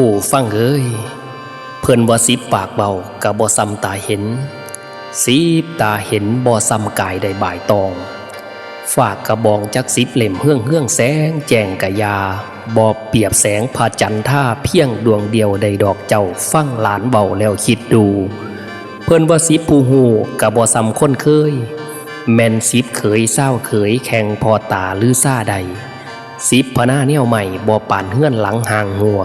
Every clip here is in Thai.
ผู้ฟังเอ้ยเพิ่นว่าสิบปากเบากับบ่ซ้ำตาเห็นสิบตาเห็นบ่ซ้ำกายได้บ่ายตองฝากกระบองจักสิบเล่มเฮืองแสงแจ้งกะยาบ่เปรียบแสงพระจันทร์ท่าเพียงดวงเดียวได้ดอกเจ้าฟังหลานเบาแล้วคิดดูเพิ่นว่าสิบผู้ฮู้กับบ่ซ้ำคนเคยแม่นสิบเขยเศร้าเขยแข่งพอตาหรือซ่าใดสิบพนาแนวใหม่บ่ปานเฮือนหลังห่างหัว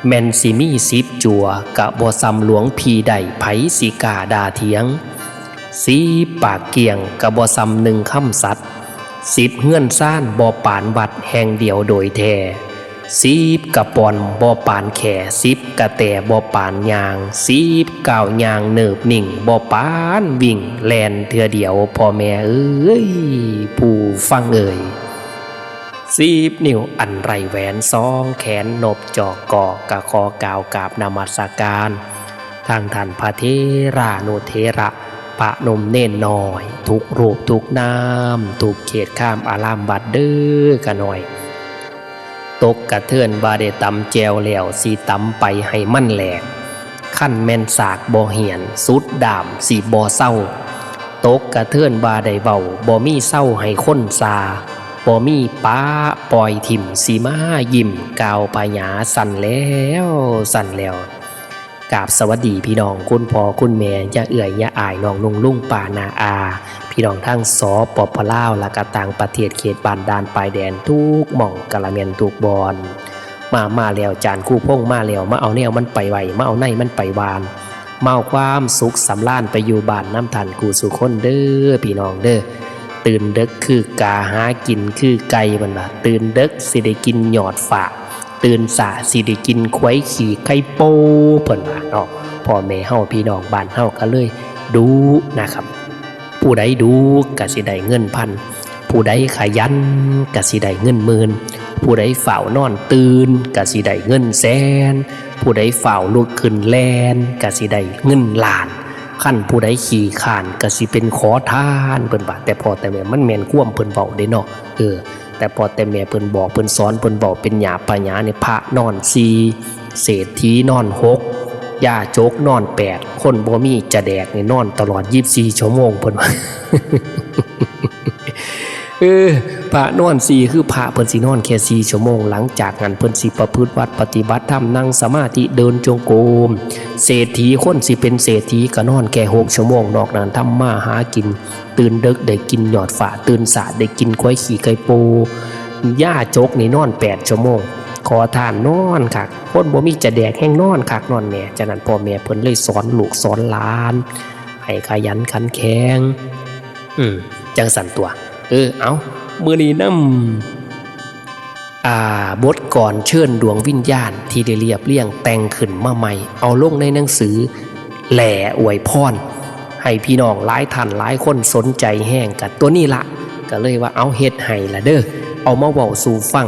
แม่นสิมีสิบจัวกะบ่ซ้ำหลวงพีใดไผสิกาดาเถียงสิบปากเกียงกะบ่ซ้ำหนึ่งคำสัตย์สิบเฮือนซ่านบ่ปานวัดแห่งเดียวโดยแท้สิบกะปอนบ่ปานแข่สิบกะแต่บ่ปานยางสิบก้าวยางเนิบนิ่งบ่ปานวิ่งแล่นเทื่อเดียวพ่อแม่เอ้ยผู้ฟังเอ่ยสิบนิ้วอันไรแหวนซองแขนนบจอกกอกะคอกาวกราบนมัสการทางท่านพระเทรานุเทระพระนมเน่นน้อยทุกรูปทุกนามทุกเขตข้ามอารามบัดเด้อกะหน่อยตกกระเทือนบาเดตำแจวแล้วสีตำไปให้มั่นแหลกขั้นแม่นสากบ่เหียนสุดดามสีบ่เศร้าตกกระเทือนบาได้เบาบ่มีเศร้าให้คนซาบ่มีป้าปล่อยถิ่มสีมายิ้มกาวปายาสั่นแล้วสั่นแล้วกราบสวัสดีพี่น้องคุณพ่อคุณแม่ย่าเอื่อยย่าอายน้องนุ่งลุงป่านาอาพี่น้องทั้งสปปลาวและก็ต่างประเทศเขตบ้านด่านปลายแดนทุกหม่องกะละเมียนทุกบอนมาแล้วจานคู่พงมาแล้วมาเอาแนวมันไปไวมาเอาในมันไปวานมาเอาความสุขสำราญไปอยู่บ้านน้ำทันกูสุคนเด้อพี่น้องเด้อตื่นเด็กคือกาหากินคือไก่มันว่าตื่นเด็กสิได้กินหยอดฝากตื่นสะสิได้กินควายขี่ไข่โป้เพิ่นว่าเนาะพ่อแม่เฮาพี่น้องบ้านเฮาก็เลยดูนะครับผู้ใดดูก็สิได้เงินพันผู้ใดขยันก็สิได้เงินหมื่นผู้ใดเฝ้านอนตื่นก็สิได้เงินแสนผู้ใดเฝ้าลุกขึ้นแลนก็สิได้เงินล้านขั้นผู้ใดขี่ข้านก็สิเป็นขอทานเพิ่นว่าแต่พอแต่แม่มันแม่นความเพิ่นเว้าเด้เนาะแต่พอแต่แม่เพิ่นบอกเพิ่นสอนเพิ่นบอกเป็นหยาปัญญาในพระนอน4เศรษฐีนอน6ย่าโจกนอน8คนบ่มีจะแดกนี่นอนตลอด24ชั่วโมงเพิ่นว่า พระนอน4คือพระเพิ่นสินอนแค่4ชั่วโมงหลังจากนั้นเพิ่นสิประพฤติวัดปฏิบัติธรรมนั่งสมาธิเดินจงกรมเศรษฐีคนสิเป็นเศรษฐีก็นอนแค่6ชั่วโมงนอกนั้นทำมาหากินตื่นดึกได้กินหยอดฝาตื่นสายได้กินควายขี่ไก่โปย่าจกนี่นอน8ชั่วโมงขอทานนอนคักคนบ่มีจะแดกแห้งนอนคักนอนแหน่ฉะนั้นพ่อแม่เพิ่นเลยสอนลูกสอนหลานให้ขยันขันแข็งจังสั่นตัวเอามื้อนี้นำบทก่อนเชิญดวงวิญญาณที่ได้เรียบเรียงแต่งขึ้นมาใหม่เอาลงในหนังสือแหล่อวยพรให้พี่น้องหลายท่านหลายคนสนใจแห้งกับตัวนี้ละก็เลยว่าเอาเฮ็ดให้ละเด้อเอามาเว้าสู่ฟัง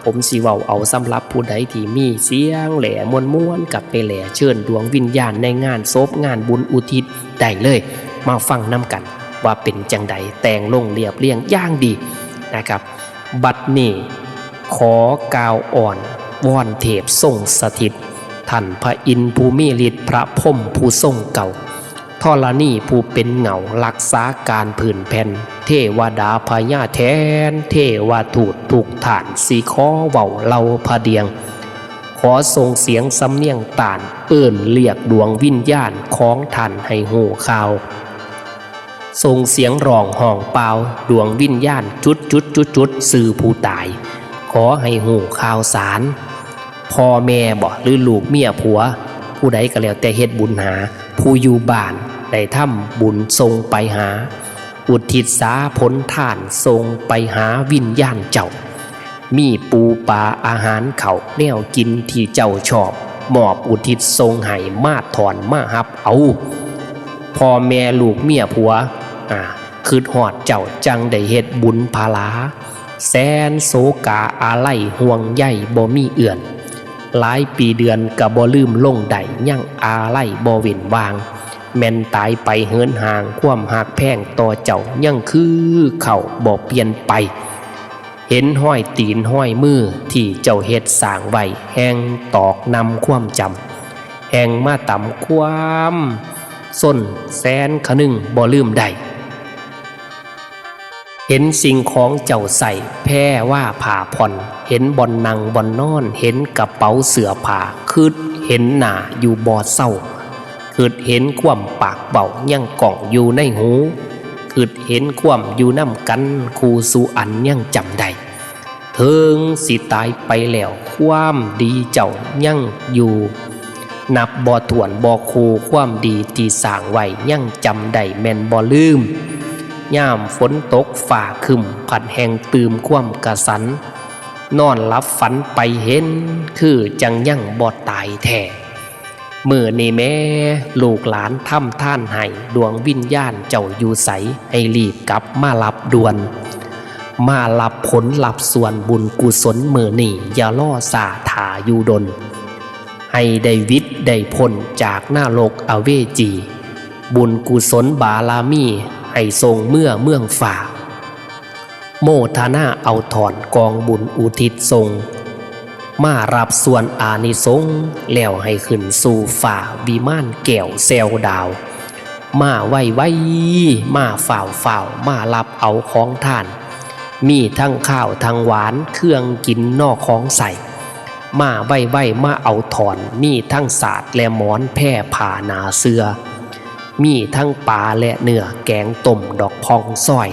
ผมสิเว้าเอาสำหรับผู้ใดที่มีเสียงแหล่ม่วนๆกับไปแหล่เชิญดวงวิญญาณในงานศพงานบุญอุทิศได้เลยมาฟังนำกันว่าเป็นจังใดแต่งลงเรียบเรียงอย่างดีนะครับบัดนี้ขอกล่าวอ่อนวอนเทพทรงสถิตท่านพระอินทร์ภูมิฤทธิ์พระพรหมผู้ทรงเก่าธรณีผู้เป็นเหงารักษาการผื่นแผ่นเทวดาพญาแทนเทวทูตทุกฐานสีขอเว้าเล่าพระเดียงขอส่งเสียงสำเนียงต่านเอิ้นเรียกดวงวิญญาณของท่านให้หูข่าวส่งเสียงร้องห้องเปล่าดวงวิญญาณจุดสื่อผู้ตายขอให้หูข่าวสารพ่อแม่บ่หรือลูกเมียผัวผู้ใดก็แล้วแต่เฮ็ดบุญหาผู้อยู่บ้านได้ทำบุญทรงไปหาอุทิศสาผลทานทรงไปหาวิญญาณเจ้ามีปูปลาอาหารเขาแนวกินที่เจ้าชอบมอบอุทิศทรงให้มาถอนมาหับเอาพ่อแม่ลูกเมียผัวคือหอดเจ้าจังได้เฮ็ดบุญภาลาแสนโศกาอาลัยห่วงใยบ่มีเอื่อนหลายปีเดือนก็บ่ลืมลงใดยังอาลัยบ่เว้นวางแม่นตายไปเหินห่างความหักแพงต่อเจ้ายังคือเขาบ่เปลี่ยนไป เห็นห้อยตีนห้อยมือที่เจ้าเฮ็ดสร้างไว้แห่งตอกนำความจำแห่งมาต่ำความส้นแสนขนึงบ่ลืมได้เห็นสิ่งของเจ้าใส่แพ้ว่าผ่าผ่อนเห็นบ่อนนั่งบ่อนนอนเห็นกระเป๋าเสื้อผ้าคืดเห็นหน้าอยู่บ่เศร้าคืดเห็นความปากเบายังก่องอยู่ในหูคืดเห็นความอยู่น้ำกันคู่สู่อันยังจำได้เถิงสิตายไปแล้วความดีเจ้ายังอยู่นับบ่ถ้วนบ่คูความดีที่สร้างไว้ยังจำได้แม่นบ่ลืมย่ามฝนตกฝ่าครึมผัดแห่งตื่มความกระสันนอนหลับฝันไปเห็นคือจังยังบ่ตายแท้มื้อนี้แม่ลูกหลานทำท่านให้ดวงวิญญาณเจ้าอยู่ไสให้รีบกลับมารับด่วนมารับผลรับส่วนบุญกุศลมื้อนี้อย่าล่อสาถาอยู่ดนให้ได้วิทย์ได้พ้นจากนรกอเวจีบุญกุศลบารมีให้ทรงเมืองฝ่าโมทนาเอาถอนกองบุญอุทิศทรงมารับส่วนอานิสงส์แล้วให้ขึ้นสู่ฝ่าวิมานแก้วแซวดาวมาไว้มาฝ่าวมารับเอาของท่านมีทั้งข้าวทั้งหวานเครื่องกินนอกของใส่มาไว้มาเอาถอนมีทั้งศาสตร์และหมอนแพร่ผ่านาเสือมีทั้งปลาและเนื้อแกงต้มดอกพองซ้อย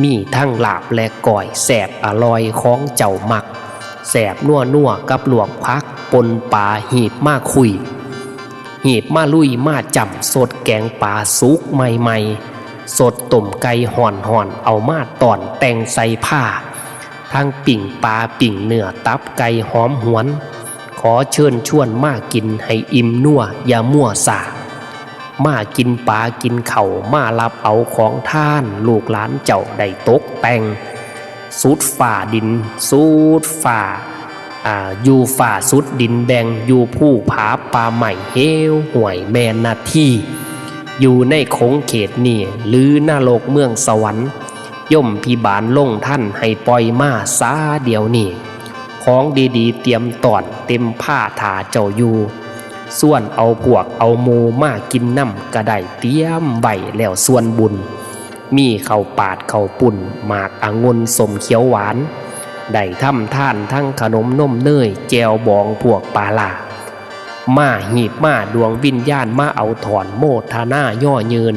มีทั้งลาบและก่อยแสบอร่อยของเจ้ามักแสบนัวกับลวกพักปนปลาหีบมาคุยหีบมาลุยมาจำสดแกงปลาสุกใหม่สดต้มไก่ห่อนเอามาตอนแต่งใส่ผ้าทั้งปิ่งปลาปิ่งเนื้อตับไก่หอมหวนขอเชิญชวนมากินให้อิ่มนัวอย่ามั่วสามากินปลากินเข่ามารับเอาของท่านลูกหลานเจ้าได้ตกแต่งสุดฝ่าดินสุดฝ่าอยู่ฝ่าสุดดินแบ่งอยู่ผู้ผาปลาใหม่เฮวห่วยแม่นาที่อยู่ในคงเขตนี่หรือนรกเมืองสวรรค์ย่อมพิบาลลงท่านให้ปล่อยมาซาเดียวนี่ของดีๆเตรียมตอนเต็มผ้าถาเจ้าอยู่ส่วนเอาพวกเอาโมมากินน้ำกระไดเตรียมใบแล้วส่วนบุญมีข้าวปาดข้าวปุ่นหมากองุ่นสมเขียวหวานได้ทำท่านทั้งขนมนมเนยแจวบองพวกปลาลามาหีบมาดวงวิญญาณมาเอาถอนโมทนาย่อเยิน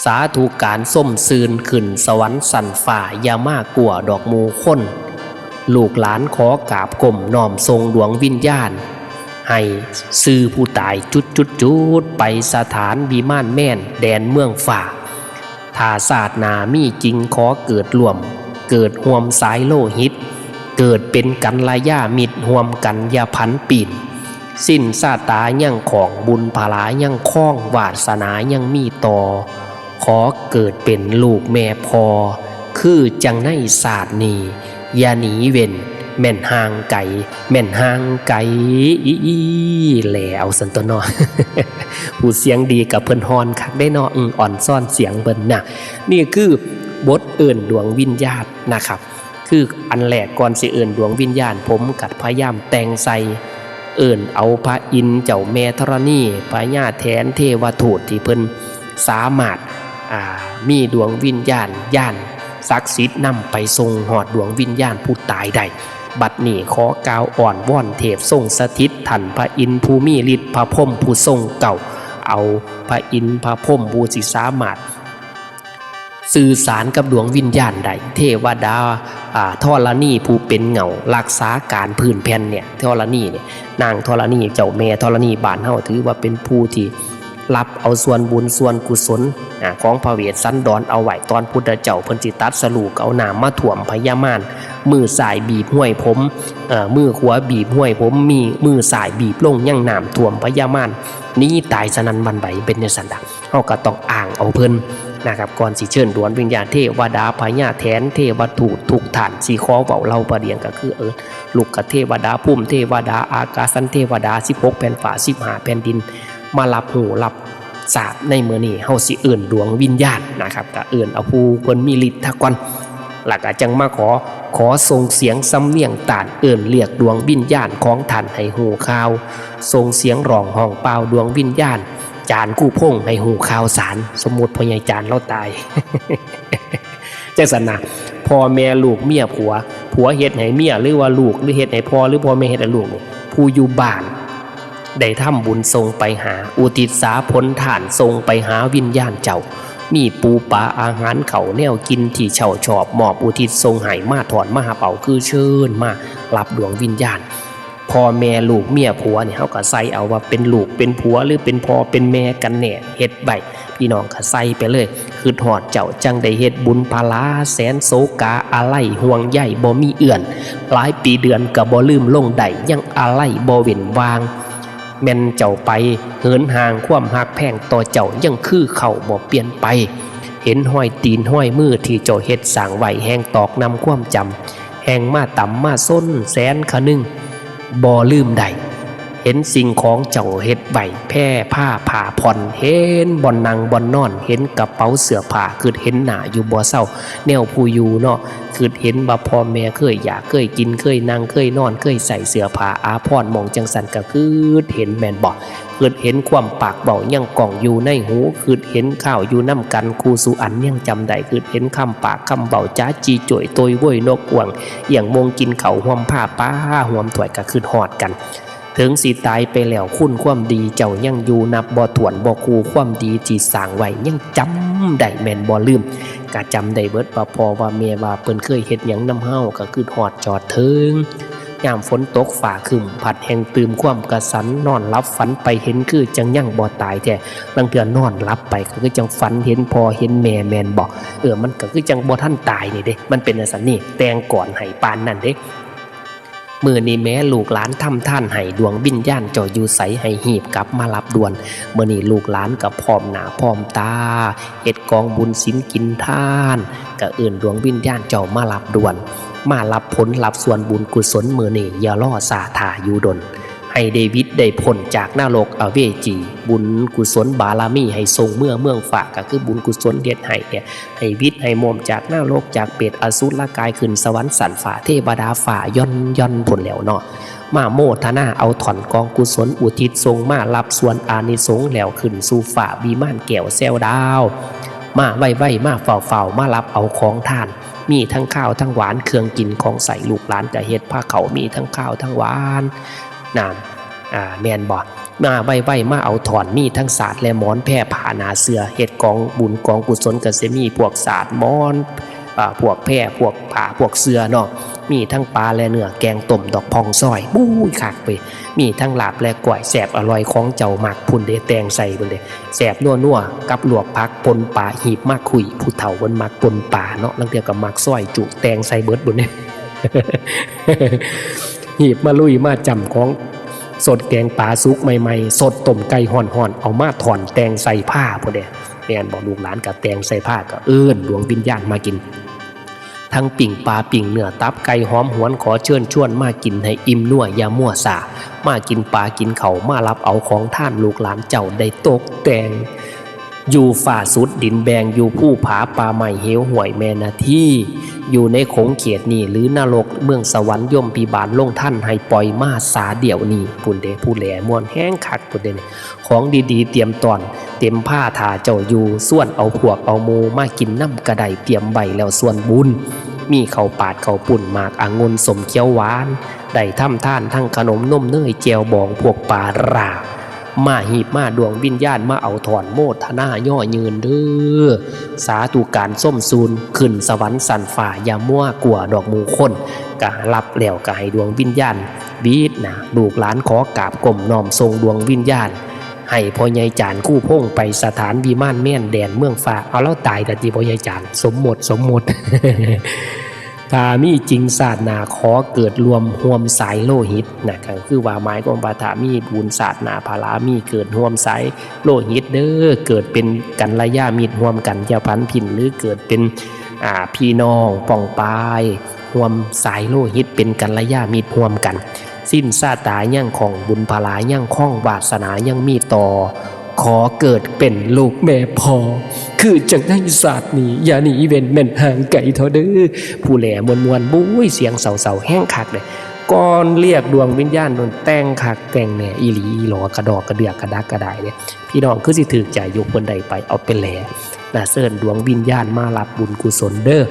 สาธุการส้มซืนขึ้นสวรรค์สันฝ่ายามากลัวดอกมูค้นลูกหลานขอกราบก้มน้อมทรงดวงวิญญาณให้ซื้อผู้ตายจุดไปสถานวิมานแม่นแดนเมืองฝ่าถ้าศาสนามีจริงขอเกิดรวมเกิดห่วมสายโลหิตเกิดเป็นกันลายามิดห่วมกันยาพันปีนสิ้นซาตายังของบุญภาลายังคล้องวาสนายังมีต่อขอเกิดเป็นลูกแม่พอคือจังในศาสตร์นี้อย่าหนีเว้นแม่นห่างไก่แม่นห่างไก่แล้วสันตัวเนาะ ผู้เสียงดีกับเพิ่นฮอนคักได้เนาะอ่อนซ่อนเสียงเบิ่นน่ะนี่คือบทเอิ้นดวงวิญญาณนะครับคืออันแรกก่อนสิเอิ้นดวงวิญญาณผมกัดพยายามแต่งใส่เอิ้นเอาพระอินทร์เจ้าแม่ธรณีพญาแทนเทวทูตที่เพิ่นสามารถมีดวงวิญญาณย่านศักดิ์สิทธิ์นำไปทรงหอดดวงวิญญาณผู้ตายได้บัดนี้ขอกล่าวอ่อนว่อนเทพทรงสถิตท่านพระอินทร์ผู้มีฤทธิ์พระพรหมผู้ทรงเก่าเอาพระอินทร์พระพรหมผู้สิสามารถสื่อสารกับดวงวิญญาณได้เทวดาธรณีผู้เป็นเงารักษาการพื้นแผ่นเนี่ยธรณีเนี่ยนางธรณีเจ้าแม่ธรณีบ้านเฮาถือว่าเป็นผู้ที่รับเอาส่วนบุญส่วนกุศลของพระเวสสันดรเอาไว้ตอนพุทธเจ้าเพิ่นสิตัดสรุปเอาน้ำมาท่วมพญามารมือสายบีบห้วยผมมือขวาบีบห้วยผมมีมือสายบีบลงยังน้ำท่วมพญามารนี้ตายสนันบันไหวเป็นในสันดาเฮาก็ต้องอ้างเอาเพิ่นนะครับก่อนสิเชิญดวงวิญญาณเทวดาพญาแทนเทวทูตทุกท่านสิขอเว้าเล่าประเดียงก็คือลูกกเทวดาภูมิเทวดาอากาสันเทวดา16แผ่นฟ้า15แผ่นดินมารับหูรับศาสตร์ในมื้อนี้เฮาสิเอิ้นดวงวิญญาณนะครับก็เอิ้นเอาผู้เพิ่นมีฤทธิ์ทะก่อน หลักอาจังมาขอส่งเสียงสำเนียงตานเอิ่นเรียกดวงวิญญาณของท่านให้หูข่าวส่งเสียงร้องห้องเปล่าดวงวิญญาณจานกู้พงให้หูข่าวสารสมมุติพ่อใหญ่จานเราตาย จังซั่นนะพ่อแม่ลูกเมียผัวเฮ็ดให้เมียหรือว่าลูกหรือเฮ็ดให้พ่อหรือพ่อแม่เฮ็ดให้ลูกนี่ผู้อยู่บ้านได้ทำบุญส่งไปหาอุทิศสาผลทานส่งไปหาวิญญาณเจ้ามีปูปลาอาหารเขาแนวกินที่เช่าชอบมอบอุทิศทรงให้มาถอนมาหาเป่าคือเชิญมารับดวงวิญญาณพ่อแม่ลูกเมียผัวเนี่ยเฮาก็ใส่เอาว่าเป็นลูกเป็นผัวหรือเป็นพ่อเป็นแม่กันแน่เฮ็ดใบพี่น้องก็ใส่ไปเลยคือทอดเจ้าจังได้เฮ็ดบุญพลาแสนโศกาอะไรห่วงใยบ่มีเอื่อนหลายปีเดือนก็บ่ลืมลงใดยังอะไรบ่เว้นวางแม่นเจ้าไปเหินห่างความหักแพงต่อเจ้ายังคือเขาบ่เปลี่ยนไปเห็นห้อยตีนห้อยมือที่เจ้าเฮ็ดสร้างไว้แห่งตอกนำความจำแห่งมาต่ำมาส้นแสนคะนึงบ่ลืมใดเห็นสิ่งของเจ้าเฮ็ดใบแพร่ผ้าผ่าผ่อนเห็นบ่อนนั่งบ่อนนอนเห็นกระเป๋าเสื้อผ้าคือเห็นหน้าอยู่บ่เศร้าแนวผู้อยู่เนาะคือเห็นว่าพ่อแม่เคยอยากเคยกินเคยนั่งเคยนอนเคยใส่เสื้อผ้าอาภรณ์มองจังสันก็คือเห็นแม่นบ่คือเห็นความปากเบายังกล่องอยู่ในหูคือเห็นข้าวอยู่น้ำกันครูสุอันยังจำได้คือเห็นคำปากคำเบาจ้าจีจ่วยตยว้ยนกอ่วงอย่างมงกินเขาห่วมผ้าป้าห่วมถวยก็คือหอดกันถึงสิตายไปแล้วคุณความดีเจ้ายังอยู่นับบ่ถ้วนบ่คูความดีที่สร้างไว้ยังจำได้แม่นบ่ลืมก็จำได้เบิดว่าพ่อว่าแม่ว่าเพิ่นเคยเฮ็ดหยังนำเฮาก็คือหอดจอดถึงยามฝนตกฟ้าครึ้มผัดแห่งตื่มความกระสันนอนหลับฝันไปเห็นคือจังยังบ่ตายแท้ลางเทื่อนอนหลับไปก็คือจังฝันเห็นพ่อเห็นแม่แม่นบ่มันก็คือจังบ่ทันตายนี่เด้มันเป็นจังซั่นนี่แต่งก่อนให้ปานนั้นเด้มื้อนี้แม้ลูกหลานทำท่านให้ดวงวิญญาณเจ้าอยู่ไสให้หีบกลับมารับด่วนมื้อนี้ลูกหลานก็พร้อมหน้าพร้อมตาเฮ็ดกองบุญศีลกินทานก็เอิ้นดวงวิญญาณเจ้ามารับด่วนมารับผลรับส่วนบุญกุศลมื้อนี้อย่ารอสาท่าอยู่ดนให้เดวิดได้พ้นจากนรกอเวจีบุญกุศลบารมีให้ทรงเมืองฝากก็คือบุญกุศลเฮ็ดให้เนี่ยให้วิทย์ให้โมมจากนรกจากเปรตอสุรกายขึ้นสวรรค์สันฝ่าเทวดาฝ่าย่อนผลแล้วเนาะมาโมทนาเอาถอนกองกุศลอุทิศทรงมารับส่วนอานิสงส์แล้วขึ้นสู่ฝ่าวิมานแก้วแซวดาวมาไว้มาเฝ้ามารับเอาของทานมีทั้งข้าวทั้งหวานเครื่องกินของใส่ลูกหลานจะเฮ็ดผ้าเขามีทั้งข้าวทั้งหวานน้ำแมนบอดมาไว้มาเอาถอนมีทั้งศาสตร์และหมอนแพร่ผ่านาเสือเฮ็ดกองบุญกองกุศลก็สิมีพวกศาสตร์หมอนพวกแพร่พวกผ่าพวกเสือเนาะมีทั้งปลาและเนื้อแกงต้มดอกพองซอยบู้ยคักไปมีทั้งลาบและก๋วยแสบอร่อยของเจ้ามักพุ่นเดแตงใส่พุ่นเดแสบนัวกับลวกผักปนปลาหีบมากคุยผู้เฒ่าเพิ่นมักปนปลาเนาะลังเทื่อก็มักซอยจุแตงใส่เบิดบุญเนี่ย หีบมาลุยมาจำของสดแกงปลาซุกใหม่ๆสดต้มไก่ห่อนๆเอามาถอนแตงใส่ผ้าพุ่นเด้แม่นบอกลูกหลานกับแตงใส่ผ้าก็ดวงวิญญาณมากินทั้งปิ่งปลาปิ่งเนื้อตับไก่หอมหวนขอเชิญชวนมากินให้อิ่มนัวอย่ามั่วสามากินปลากินเขามารับเอาของท่านลูกหลานเจ้าได้ตกแต่งอยู่ฝ่าสุดดินแบงอยู่ผู้ผาป่าใหม่เหวห่วยแม่นาที่อยู่ในขงเขียดนี่หรือนรกเมืองสวรรค์ย่อมพิบาลลงท่านให้ปล่อยมาสาเดี่ยวนี่ปุ่นเดผู้แหล่มวนแห้งคักปุ่นเดนี่ของดีๆเตรียมตอนเตรียมผ้าถาเจ้าอยู่ส่วนเอาพวกเอาโมมากินน้ำกระไดเตรียมใบแล้วส่วนบุญมีเขาปาดเขาปุ่นหมากองุ่นสมเขียวหวานได้ทำท่านทั้งขนมนมเนยเจวบองพวกปลารามาหีบมาดวงวิญญาณมาเอาถอนโมทนาย่อยืนเด้อสาธุการส้มซูนขึ้นสวรรค์สันฝ่าอย่ามั่วกลัวดอกมูคนกะรับแล้วกะให้ดวงวิญญาณบีดนะลูกหลานขอกราบก้มน้อมทรงดวงวิญญาณให้พ่อใหญ่จานคู่พงไปสถานวิมานแม่นแดนเมืองฟ้าเอาแล้วตายแต่ที่พ่อใหญ่จานสมมติ ถ้ามีจริงศาสนาขอเกิดรวมห่วมสายโลหิตนะก็คือว่าหมายความว่าถ้ามีบุญศาสนาภารามีเกิดห่วมสายโลหิตเด้อเกิดเป็นกันระยะมิตรห่วมกันเจ้าพันพินหรือเกิดเป็นพี่น้องป่องปายห่วมสายโลหิตเป็นกันระยะมิตรห่วมกันสิ้นชาตายั่งของบุญภารายั่งข้องวาสนายั่งมีต่อขอเกิดเป็นลูกแม่พอ คือจังได๋ศาสตร์นี้อย่าหนีเว้นแม่นห่างไกลเถาเด้อผู้แหล่มวนๆบุ้ยเสียงเศร้าๆแห้งคักเลยก่อนเรียกดวงวิญญาณโดนแต่งคักแต่งแหน่อีหลีอีหลอกระดอกกระเดือกกระดักกระดายเนี่ยพี่น้องคือสิถูกใจยกคนใดไปเอาเป็นแหล่น่าเชิญดวงวิญญาณมารับบุญกุศลเด้อ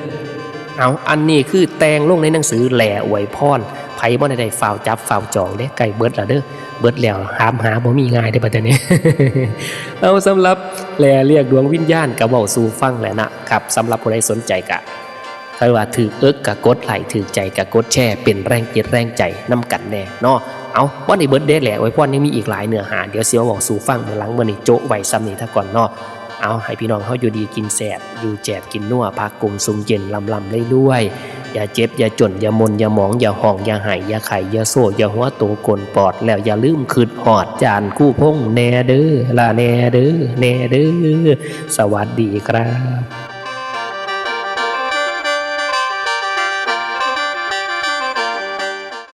เอาอันนี้คือแต่งลงในหนังสือแหล่อวยพรไผบ่ได้ฝ่าวจับฝ่าวจองเด้ไก่เบิดแล้วเด้อเบิดแล้วหามหาบ่มีง่ายได้บัดนี้ เอาสำหรับแลเรียกดวงวิญญาณก็เว้าสู่ฟังแหละนะครับสำหรับผู้ใดสนใจก็ใครว่าถือก็กดไลค์ถือใจก็กดแชร์เป็นแรงจิตแรงใจนำกันแน่เนาะเอาบ่ได้เบิดเด้แหละไว้พรยังมีอีกหลายเนื้อหาเดี๋ยวสิเว้าสู่ฟังมื้อหลังมื้อนี้โจ๊ะไว้ซ้ำนี้ถ้าก่อนเนาะเอาให้พี่น้องเฮาอยู่ดีกินแซ่บอยู่แจบกินนัวพักกุมสุมเย็นลำๆรวยๆอย่าเจ็บอย่าจนอย่ามนอย่าหมองอย่าห้องอย่าหายอย่าไข่อย่าโซ่อย่าหัวโตกลปอดแล้วอย่าลืมคืดหอดจานคู่พงแน่เด้อล่ะแน่เด้อแน่เด้อสวัสดีครับ